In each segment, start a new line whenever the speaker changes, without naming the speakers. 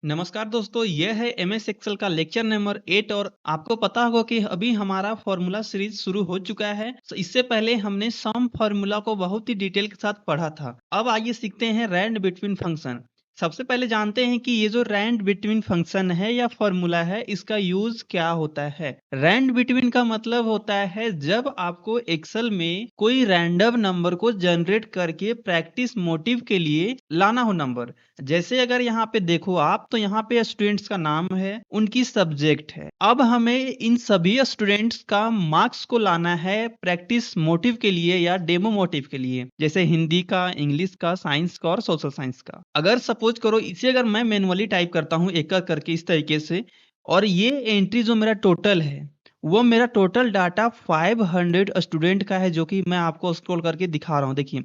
नमस्कार दोस्तों, यह है एमएस एक्सेल का लेक्चर नंबर 8 और आपको पता होगा कि अभी हमारा फॉर्मूला सीरीज शुरू हो चुका है। इससे पहले हमने सम फॉर्मूला को बहुत ही डिटेल के साथ पढ़ा था। अब आइए सीखते हैं रैंड बिटवीन फंक्शन। सबसे पहले जानते हैं कि ये जो रैंड बिटवीन फंक्शन है या फॉर्मूला है, इसका यूज क्या होता है। रैंड बिटवीन का मतलब होता है जब आपको एक्सेल में कोई रैंडम नंबर को जनरेट करके प्रैक्टिस मोटिव के लिए लाना हो नंबर। जैसे अगर यहाँ पे देखो आप, तो यहाँ पे स्टूडेंट्स का नाम है, उनकी सब्जेक्ट है। अब हमें इन सभी स्टूडेंट्स का मार्क्स को लाना है प्रैक्टिस मोटिव के लिए या डेमो मोटिव के लिए, जैसे हिंदी का, इंग्लिश का, साइंस का और सोशल साइंस का। अगर सपोज करो इसे अगर मैं मैनुअली टाइप करता हूँ एक एक करके इस तरीके से, और ये एंट्री जो मेरा टोटल है वो मेरा टोटल डाटा 500 स्टूडेंट का है, जो कि मैं आपको स्क्रॉल करके दिखा रहा हूँ। देखिए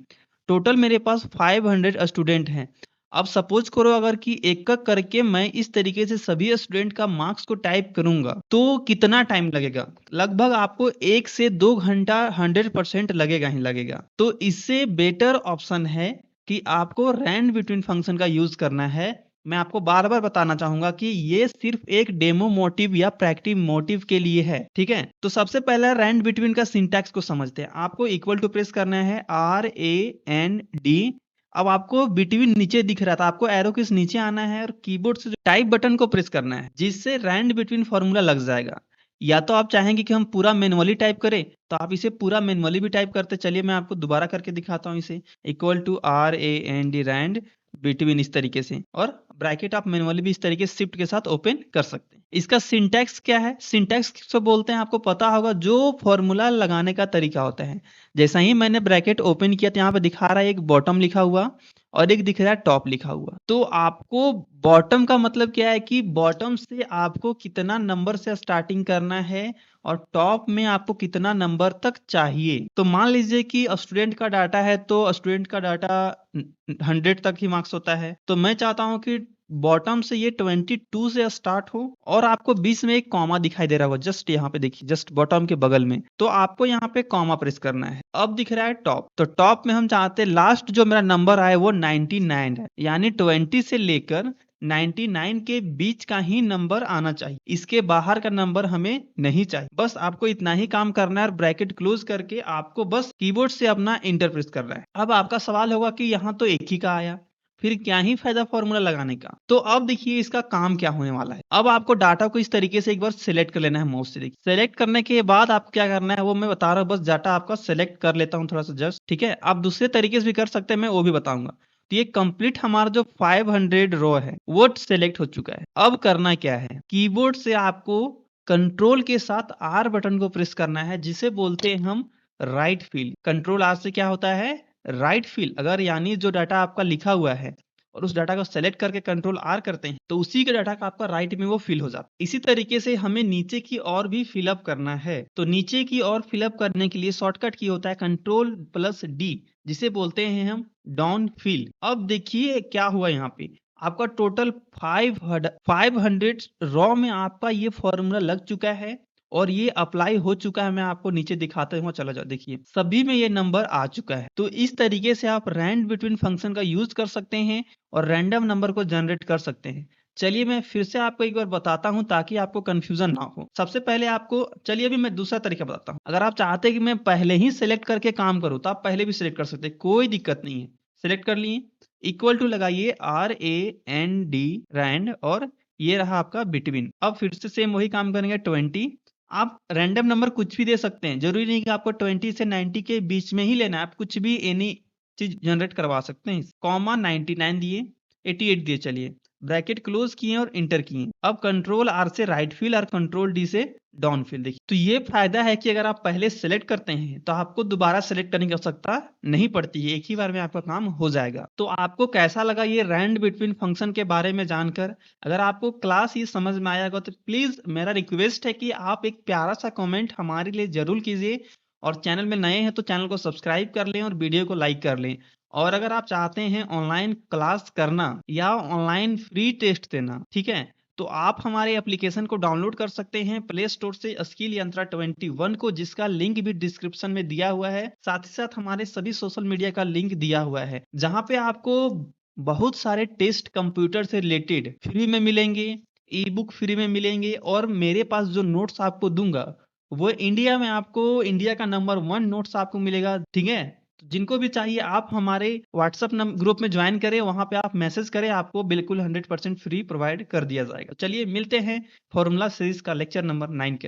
टोटल मेरे पास 500 स्टूडेंट हैं। अब सपोज करो अगर कि एक एक करके मैं इस तरीके से सभी स्टूडेंट का मार्क्स को टाइप करूंगा तो कितना टाइम लगेगा। लगभग आपको 1 से 2 घंटा 100% लगेगा ही लगेगा। तो इससे बेटर ऑप्शन है कि आपको रैंड बिटवीन फंक्शन का यूज करना है। मैं आपको बार बार बताना चाहूंगा कि ये सिर्फ एक डेमो मोटिव या प्रैक्टिस मोटिव के लिए है, ठीक है। तो सबसे पहला रैंड बिटवीन का सिंटैक्स को समझते हैं। आपको इक्वल टू प्रेस करना है, RAND। अब आपको बिटवीन नीचे दिख रहा था, आपको एरो किस नीचे आना है और कीबोर्ड से टाइप बटन को प्रेस करना है, जिससे रैंड बिटवीन फॉर्मूला लग जाएगा। या तो आप चाहेंगे कि हम पूरा मैनुअली टाइप करें, तो आप इसे पूरा मैनुअली भी टाइप करते चलिए। मैं आपको दोबारा करके दिखाता हूँ इसे, equal to RAND rand between इस तरीके से, और ब्रैकेट आप मैनुअली भी इस तरीके से शिफ्ट के साथ ओपन कर सकते हैं। इसका सिंटैक्स क्या है? सिंटैक्स किसको बोलते हैं आपको पता होगा, जो फॉर्मूला लगाने का तरीका होता है। जैसा ही मैंने ब्रैकेट ओपन किया तो यहाँ पे दिखा रहा है एक बॉटम लिखा हुआ और एक दिख रहा है टॉप लिखा हुआ। तो आपको बॉटम का मतलब क्या है कि बॉटम से आपको कितना नंबर से स्टार्टिंग करना है और टॉप में आपको कितना नंबर तक चाहिए। तो मान लीजिए कि स्टूडेंट का डाटा है, तो स्टूडेंट का डाटा 100 तक ही मार्क्स होता है। तो मैं चाहता हूं कि बॉटम से ये 22 से स्टार्ट हो और आपको बीच में एक कॉमा दिखाई दे रहा होगा, जस्ट यहाँ पे देखिए, जस्ट बॉटम के बगल में। तो आपको यहाँ पे कॉमा प्रेस करना है। अब दिख रहा है टॉप, तो टॉप में हम चाहते हैं लास्ट जो मेरा नंबर आए वो 99 है, यानी 20 से लेकर 99 के बीच का ही नंबर आना चाहिए। इसके बाहर का नंबर हमें नहीं चाहिए। बस आपको इतना ही काम करना है और ब्रैकेट क्लोज करके आपको बस कीबोर्ड से अपना इंटर प्रेस करना है। अब आपका सवाल होगा कि यहाँ तो एक ही का आया, फिर क्या ही फायदा फॉर्मूला लगाने का। तो अब देखिए इसका काम क्या होने वाला है। अब आपको डाटा को इस तरीके से एक बार सिलेक्ट कर लेना है माउस से। देखिए सिलेक्ट करने के बाद आपको क्या करना है वो मैं बता रहा हूँ, बस डाटा आपका सिलेक्ट कर लेता हूँ थोड़ा सा जस्ट, ठीक है। आप दूसरे तरीके से भी कर सकते हैं, मैं वो भी बताऊंगा। तो ये कंप्लीट हमारा जो 500 रो है वो सिलेक्ट हो चुका है। अब करना क्या है, कीबोर्ड से आपको कंट्रोल के साथ R बटन को प्रेस करना है, जिसे बोलते हैं हम राइट फिल। कंट्रोल R से क्या होता है, राइट फिल। अगर यानी जो डाटा आपका लिखा हुआ है और उस डाटा को सेलेक्ट करके कंट्रोल R करते हैं तो उसी के डाटा का आपका राइट में वो फिल हो जाता है। इसी तरीके से हमें नीचे की ओर भी फिलअप करना है। तो नीचे की ओर फिलअप करने के लिए शॉर्टकट की होता है Ctrl+D, जिसे बोलते हैं हम डाउन फिल। अब देखिए क्या हुआ, यहाँ पे आपका टोटल 500 रॉ में आपका ये फॉर्मूला लग चुका है और ये अप्लाई हो चुका है। मैं आपको नीचे दिखाते हुए चला जाओ, देखिए सभी में ये नंबर आ चुका है। तो इस तरीके से आप रैंड बिटवीन फंक्शन का यूज कर सकते हैं और रैंडम नंबर को जनरेट कर सकते हैं। चलिए मैं फिर से आपको एक बार बताता हूं ताकि आपको कंफ्यूजन ना हो। सबसे पहले आपको, चलिए अभी मैं दूसरा तरीका बताता हूं। अगर आप चाहते हैं कि मैं पहले ही सिलेक्ट करके काम करूं तो आप पहले भी सिलेक्ट कर सकते हैं, कोई दिक्कत नहीं है। सिलेक्ट कर लिए, इक्वल टू लगाइए RAND रैंड, और ये रहा आपका बिटवीन। अब फिर से सेम वही काम करेंगे 20। आप रैंडम नंबर कुछ भी दे सकते हैं, जरूरी नहीं कि आपको 20 से 90 के बीच में ही लेना है। आप कुछ भी एनी चीज जनरेट करवा सकते हैं। कॉमा 99 दिए, 88 दिए, चलिए ब्रैकेट क्लोज किए और इंटर किए। अब कंट्रोल R से राइट फिल और कंट्रोल D से डाउन फिल। देखिए तो ये फायदा है कि अगर आप पहले सेलेक्ट करते हैं तो आपको दोबारा सेलेक्ट करने की आवश्यकता नहीं पड़ती है, एक ही बार में आपका काम हो जाएगा। तो आपको कैसा लगा ये रैंड बिटवीन फंक्शन के बारे में जानकर? अगर आपको क्लास ये समझ में आया होगा तो प्लीज मेरा रिक्वेस्ट है कि आप एक प्यारा सा कमेंट हमारे लिए जरूर कीजिए, और चैनल में नए हैं तो चैनल को सब्सक्राइब कर लें और वीडियो को लाइक कर लें। और अगर आप चाहते हैं ऑनलाइन क्लास करना या ऑनलाइन फ्री टेस्ट देना, ठीक है, तो आप हमारे एप्लीकेशन को डाउनलोड कर सकते हैं प्ले स्टोर से, स्किल यंत्रा 21 को, जिसका लिंक भी डिस्क्रिप्शन में दिया हुआ है। साथ ही साथ हमारे सभी सोशल मीडिया का लिंक दिया हुआ है, जहां पे आपको बहुत सारे टेस्ट कंप्यूटर से रिलेटेड फ्री में मिलेंगे, ई बुक फ्री में मिलेंगे और मेरे पास जो नोट्स आपको दूंगा वो इंडिया में आपको इंडिया का नंबर 1 नोट्स आपको मिलेगा, ठीक है? तो जिनको भी चाहिए आप हमारे व्हाट्सएप ग्रुप में ज्वाइन करें, वहां पे आप मैसेज करें, आपको बिल्कुल 100% फ्री प्रोवाइड कर दिया जाएगा। चलिए मिलते हैं फॉर्मूला सीरीज का लेक्चर नंबर 9 के अंदर।